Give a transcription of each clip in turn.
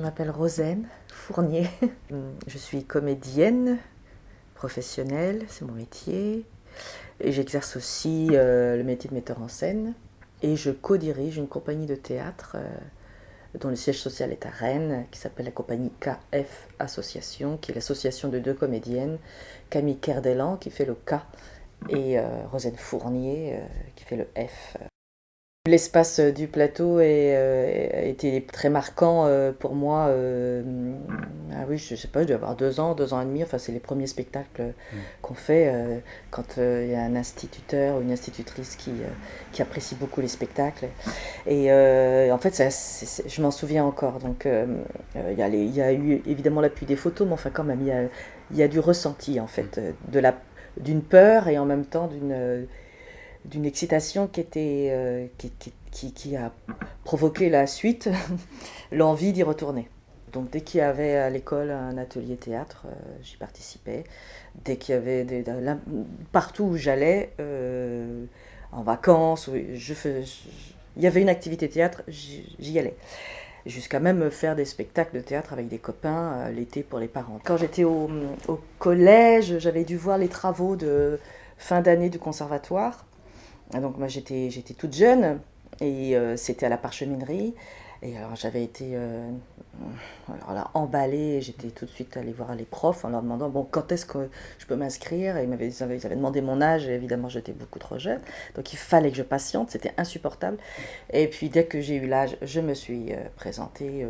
m'appelle Rosen Fournier. Je suis comédienne professionnelle, c'est mon métier. Et j'exerce aussi le métier de metteur en scène. Et je co-dirige une compagnie de théâtre dont le siège social est à Rennes, qui s'appelle la compagnie KF Association, qui est l'association de deux comédiennes, Camille Kerdelan qui fait le K et Rosen Fournier qui fait le F. L'espace du plateau a été très marquant pour moi. Ah oui, je sais pas, je dois avoir 2 ans et demi. Enfin, c'est les premiers spectacles qu'on fait quand il y a un instituteur ou une institutrice qui apprécie beaucoup les spectacles. Et en fait, je m'en souviens encore. Donc, il y a eu évidemment l'appui des photos, mais enfin, quand même, il y a du ressenti en fait, d'une peur et en même temps d'une excitation qui a provoqué la suite, l'envie d'y retourner. Donc dès qu'il y avait à l'école un atelier théâtre, j'y participais. Dès qu'il y avait partout où j'allais, en vacances, il y avait une activité théâtre, j'y allais. Jusqu'à même faire des spectacles de théâtre avec des copains l'été pour les parents. Quand j'étais au collège, j'avais dû voir les travaux de fin d'année du conservatoire. Donc moi j'étais toute jeune et c'était à la parcheminerie. Et alors j'avais été emballée, j'étais tout de suite allée voir les profs en leur demandant bon, quand est-ce que je peux m'inscrire. Et ils avaient demandé mon âge et évidemment j'étais beaucoup trop jeune. Donc il fallait que je patiente, c'était insupportable. Et puis dès que j'ai eu l'âge, je me suis présentée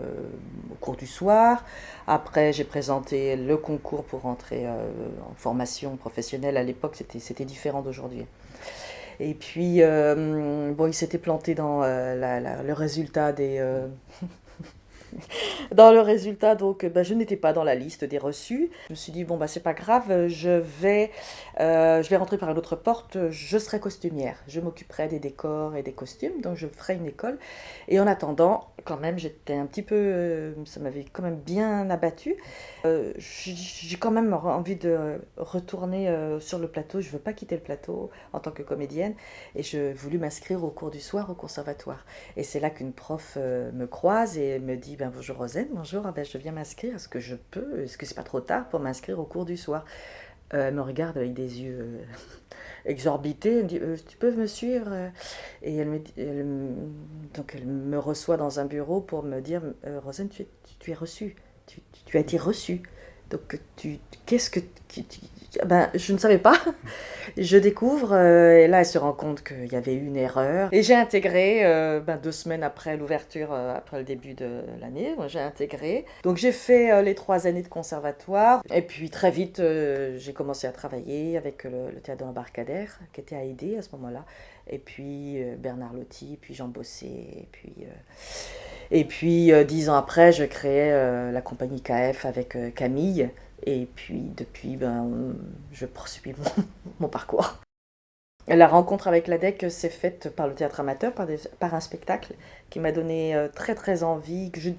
au cours du soir. Après j'ai présenté le concours pour rentrer en formation professionnelle. À l'époque c'était différent d'aujourd'hui. Et puis, bon, il s'était planté dans le résultat dans le résultat, donc je n'étais pas dans la liste des reçus. Je me suis dit, bon, c'est pas grave, je vais rentrer par une autre porte, je serai costumière. Je m'occuperai des décors et des costumes, donc je ferai une école. Et en attendant, quand même, j'étais un petit peu, ça m'avait quand même bien abattu. J'ai quand même envie de retourner sur le plateau, je veux pas quitter le plateau en tant que comédienne. Et je voulus m'inscrire au cours du soir au conservatoire. Et c'est là qu'une prof me croise et me dit bonjour Rosen, bonjour, je viens m'inscrire, est-ce que je peux, est-ce que c'est pas trop tard pour m'inscrire au cours du soir. Elle me regarde avec des yeux exorbités, elle me dit tu peux me suivre. Et donc elle me reçoit dans un bureau pour me dire Rosen, tu es reçue, tu as été reçue. Donc qu'est-ce que je ne savais pas. Je découvre et là elle se rend compte qu'il y avait eu une erreur et j'ai intégré 2 semaines après l'ouverture, après le début de l'année, j'ai intégré. Donc j'ai fait les 3 années de conservatoire et puis très vite j'ai commencé à travailler avec le théâtre de l'Embarcadère qui était à Aidé à ce moment-là, et puis Bernard Lotti, puis Jean Bossé, et puis 10 ans après je créais la compagnie KF avec Camille. Et puis depuis, je poursuis mon parcours. La rencontre avec l'ADEC s'est faite par le théâtre amateur, par un spectacle qui m'a donné très très envie. Je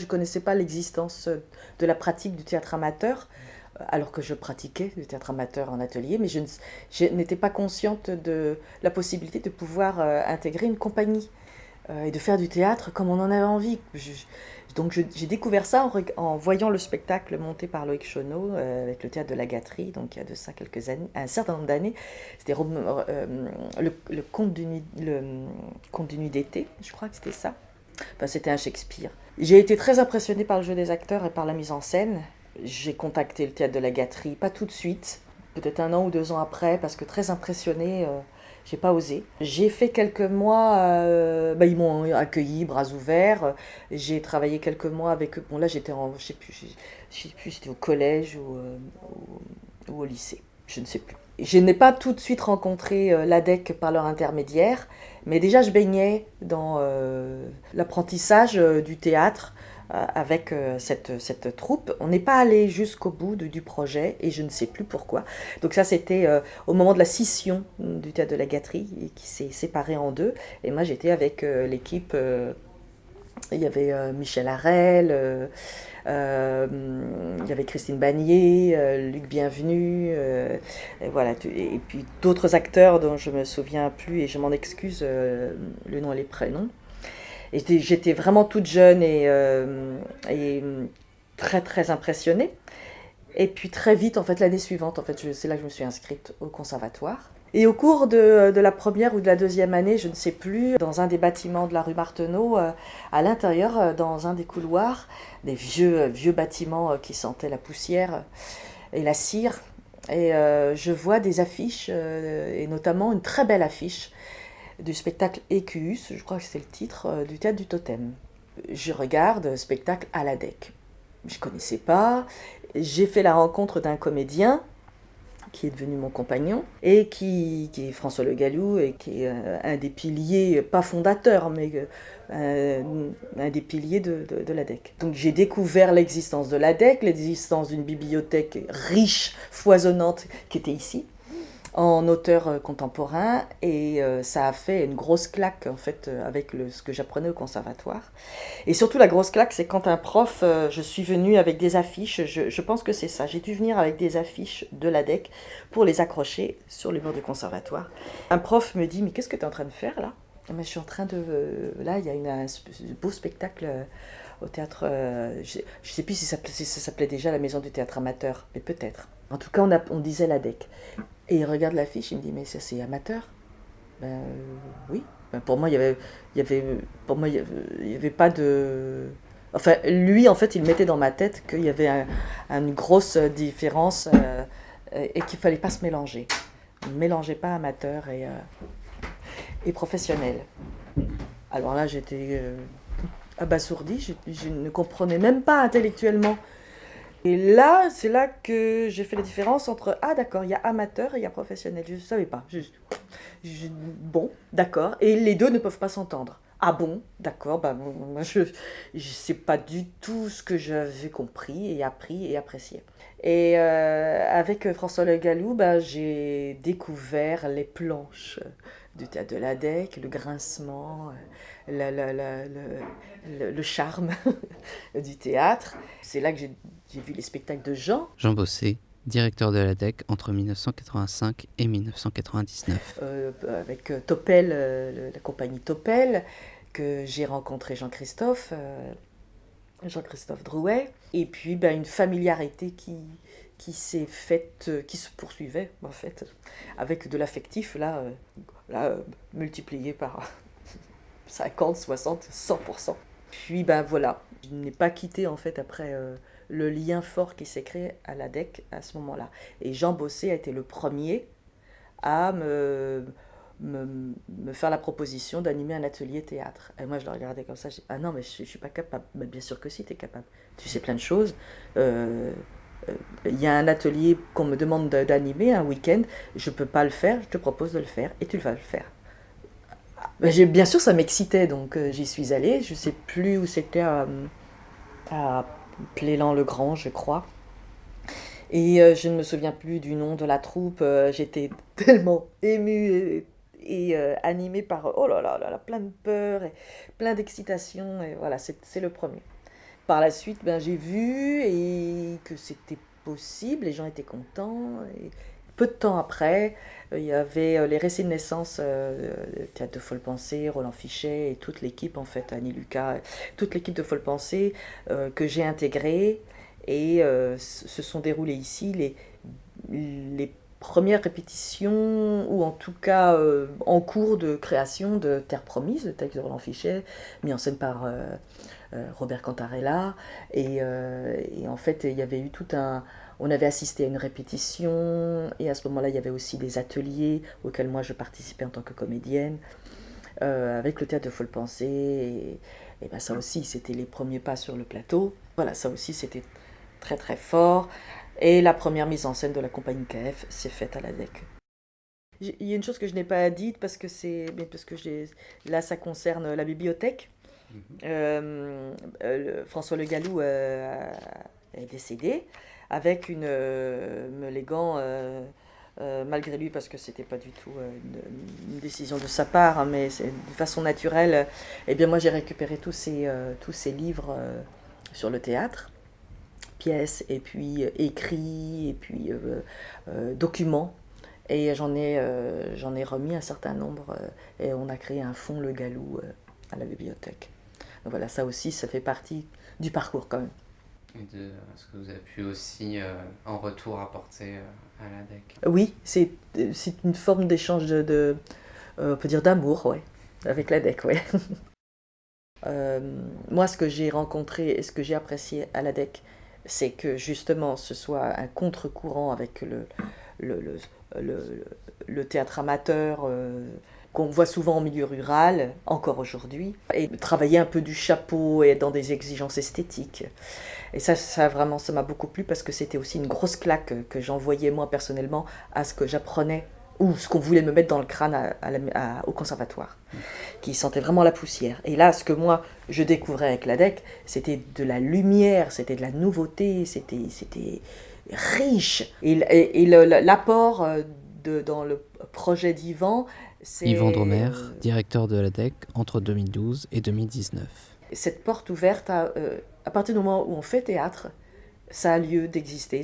connaissais pas l'existence de la pratique du théâtre amateur, alors que je pratiquais le théâtre amateur en atelier, mais je n'étais pas consciente de la possibilité de pouvoir intégrer une compagnie et de faire du théâtre comme on en avait envie. Donc j'ai découvert ça en voyant le spectacle monté par Loïc Chauneau avec le théâtre de la Gâterie, donc il y a de ça quelques années, un certain nombre d'années. C'était le conte d'une nuit d'été, je crois que c'était ça. Enfin, c'était un Shakespeare. J'ai été très impressionnée par le jeu des acteurs et par la mise en scène. J'ai contacté le théâtre de la Gâterie, pas tout de suite, peut-être 1 an ou 2 ans après, parce que très impressionnée, j'ai pas osé. J'ai fait quelques mois, ils m'ont accueilli bras ouverts. J'ai travaillé quelques mois avec eux. Bon là je sais plus, c'était au collège ou au lycée, je ne sais plus. Je n'ai pas tout de suite rencontré l'ADEC par leur intermédiaire, mais déjà je baignais dans l'apprentissage du théâtre avec cette troupe. On n'est pas allé jusqu'au bout du projet et je ne sais plus pourquoi. Donc ça c'était au moment de la scission du théâtre de la Gâterie qui s'est séparé en deux. Et moi j'étais avec l'équipe. Il y avait Michel Harel, il y avait Christine Bagné, Luc Bienvenu, et voilà, et puis d'autres acteurs dont je me souviens plus et je m'en excuse le nom et les prénoms. Et j'étais vraiment toute jeune et très très impressionnée. Et puis très vite, en fait, l'année suivante, en fait, c'est là que je me suis inscrite au conservatoire. Et au cours de la première ou de la deuxième année, je ne sais plus, dans un des bâtiments de la rue Marteneau, à l'intérieur, dans un des couloirs, des vieux bâtiments qui sentaient la poussière et la cire. Et je vois des affiches, et notamment une très belle affiche du spectacle Equus, je crois que c'est le titre, du théâtre du Totem. Je regarde spectacle à la DEC. Je ne connaissais pas. J'ai fait la rencontre d'un comédien qui est devenu mon compagnon, et qui est François Le Gallou, et qui est un des piliers, pas fondateur, mais un des piliers de l'ADEC. Donc j'ai découvert l'existence de l'ADEC, l'existence d'une bibliothèque riche, foisonnante, qui était ici, en auteur contemporain, et ça a fait une grosse claque en fait avec ce que j'apprenais au conservatoire. Et surtout la grosse claque, c'est quand un prof, je suis venue avec des affiches, je pense que c'est ça, j'ai dû venir avec des affiches de l'ADEC pour les accrocher sur les murs du conservatoire. Un prof me dit, mais qu'est-ce que tu es en train de faire là? Mais je suis en train de... là, il y a un beau spectacle au théâtre, je ne sais plus si ça s'appelait déjà la Maison du Théâtre Amateur, mais peut-être. En tout cas, on disait l'ADEC. Et il regarde l'affiche, il me dit, mais ça c'est amateur? Ben oui. Ben, pour moi, pour moi, il y avait pas de... Enfin, lui, en fait, il mettait dans ma tête qu'il y avait une grosse différence et qu'il fallait pas se mélanger. Ne mélangez pas amateur et professionnel. Alors là, j'étais abasourdie, je ne comprenais même pas intellectuellement. Et là, c'est là que j'ai fait la différence entre, ah d'accord, il y a amateur et il y a professionnel. Je ne savais pas. Bon, d'accord. Et les deux ne peuvent pas s'entendre. Ah bon, d'accord, bah, moi je sais pas du tout ce que j'avais compris et appris et apprécié. Et avec François Le Gallou, bah, j'ai découvert les planches du théâtre de l'ADEC, le grincement, le charme du théâtre. C'est là que j'ai vu les spectacles de Jean. Jean Bossé, directeur de l'ADEC entre 1985 et 1999. Avec Topel, la compagnie Topel, que j'ai rencontré Jean-Christophe Drouet, et puis ben, une familiarité qui s'est faite, qui se poursuivait en fait, avec de l'affectif multiplié par 50, 60, 100%. Puis ben voilà, je n'ai pas quitté en fait après le lien fort qui s'est créé à l'ADEC à ce moment-là. Et Jean Bossé a été le premier à me faire la proposition d'animer un atelier théâtre. Et moi, je le regardais comme ça, je dis, ah non, mais je suis pas capable. Mais bien sûr que si, tu es capable. Tu sais plein de choses. Il y a un atelier qu'on me demande d'animer un week-end, je peux pas le faire, je te propose de le faire, et tu vas le faire. Bien sûr, ça m'excitait, donc j'y suis allée. Je sais plus où c'était, à Plélan-le-Grand, je crois. Et je ne me souviens plus du nom de la troupe. J'étais tellement émue et animée par oh là là, plein de peur et plein d'excitation. Et voilà, c'est le premier. Par la suite, ben, j'ai vu et que c'était possible, les gens étaient contents. Et peu de temps après, il y avait les récits de naissance, le théâtre de Folle Pensée, Roland Fichet et toute l'équipe, en fait, Annie Lucas, toute l'équipe de Folle Pensée que j'ai intégrée. Et se sont déroulées ici les premières répétitions, ou en tout cas en cours de création de Terre Promise, le texte de Roland Fichet, mis en scène par Robert Cantarella. Et en fait, il y avait eu tout un... On avait assisté à une répétition, et à ce moment-là, il y avait aussi des ateliers auxquels moi je participais en tant que comédienne, avec le théâtre de Folle Pensée. Et ben ça aussi, c'était les premiers pas sur le plateau. Voilà, ça aussi, c'était très très fort. Et la première mise en scène de la compagnie KF s'est faite à la DEC. Il y a une chose que je n'ai pas dite parce que là ça concerne la bibliothèque. François Le Gallou est décédé avec me léguant, malgré lui, parce que c'était pas du tout une décision de sa part, hein, mais c'est de façon naturelle. Eh bien moi j'ai récupéré tous ces livres sur le théâtre, pièces et puis écrits et puis documents. Et j'en ai remis un certain nombre et on a créé un fonds Le Gallou à la bibliothèque. Voilà, ça aussi, ça fait partie du parcours quand même. Et de ce que vous avez pu aussi en retour apporter à l'ADEC. Oui, c'est une forme d'échange on peut dire d'amour, ouais, avec l'ADEC, ouais. Moi, ce que j'ai rencontré et ce que j'ai apprécié à l'ADEC, c'est que justement, ce soit un contre-courant avec le, le, le, le théâtre amateur qu'on voit souvent en milieu rural, encore aujourd'hui, et travailler un peu du chapeau et dans des exigences esthétiques. Et ça vraiment, ça m'a beaucoup plu parce que c'était aussi une grosse claque que j'envoyais moi personnellement à ce que j'apprenais ou ce qu'on voulait me mettre dans le crâne au conservatoire, qui sentait vraiment la poussière. Et là, ce que moi, je découvrais avec l'ADEC, c'était de la lumière, c'était de la nouveauté, c'était riche. Et l'apport dans le projet d'Yvan, c'est Yvan Dromer, directeur de l'ADEC entre 2012 et 2019. Cette porte ouverte à partir du moment où on fait théâtre, ça a lieu d'exister.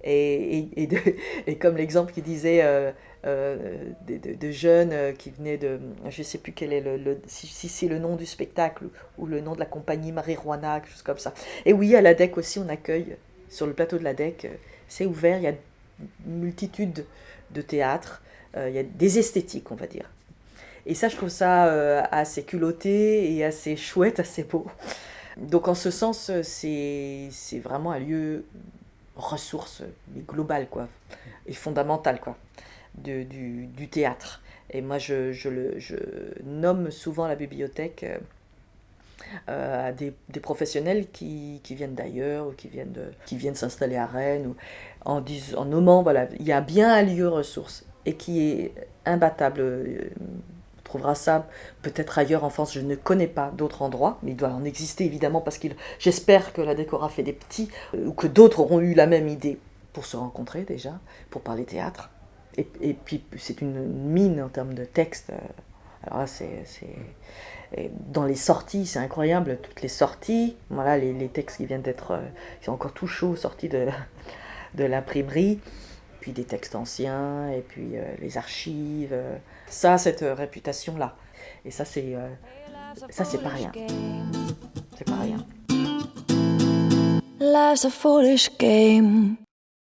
Et comme l'exemple qui disait de jeunes qui venaient de... Je ne sais plus quel est si c'est le nom du spectacle ou le nom de la compagnie Marijuana, quelque chose comme ça. Et oui, à l'ADEC aussi, on accueille, sur le plateau de l'ADEC, c'est ouvert, il y a une multitude de théâtres, il y a des esthétiques, on va dire. Et ça, je trouve ça assez culotté et assez chouette, assez beau. Donc en ce sens, c'est vraiment un lieu ressource, mais global, quoi, et fondamental, quoi, du théâtre. Et moi, je nomme souvent la bibliothèque à des professionnels qui viennent d'ailleurs ou qui viennent s'installer à Rennes, ou en nommant, voilà, il y a bien un lieu ressource et qui est imbattable. On trouvera ça peut-être ailleurs en France, je ne connais pas d'autres endroits, mais il doit en exister évidemment parce que j'espère que la Décora fait des petits, ou que d'autres auront eu la même idée pour se rencontrer déjà, pour parler théâtre. Et puis c'est une mine en termes de texte. Alors là, dans les sorties, c'est incroyable, toutes les sorties, voilà, les textes qui viennent d'être, qui sont encore tout chauds, sortis de l'imprimerie, puis des textes anciens, et puis les archives. Ça a cette réputation-là. Et ça, c'est pas rien. C'est pas rien. Life's a foolish game.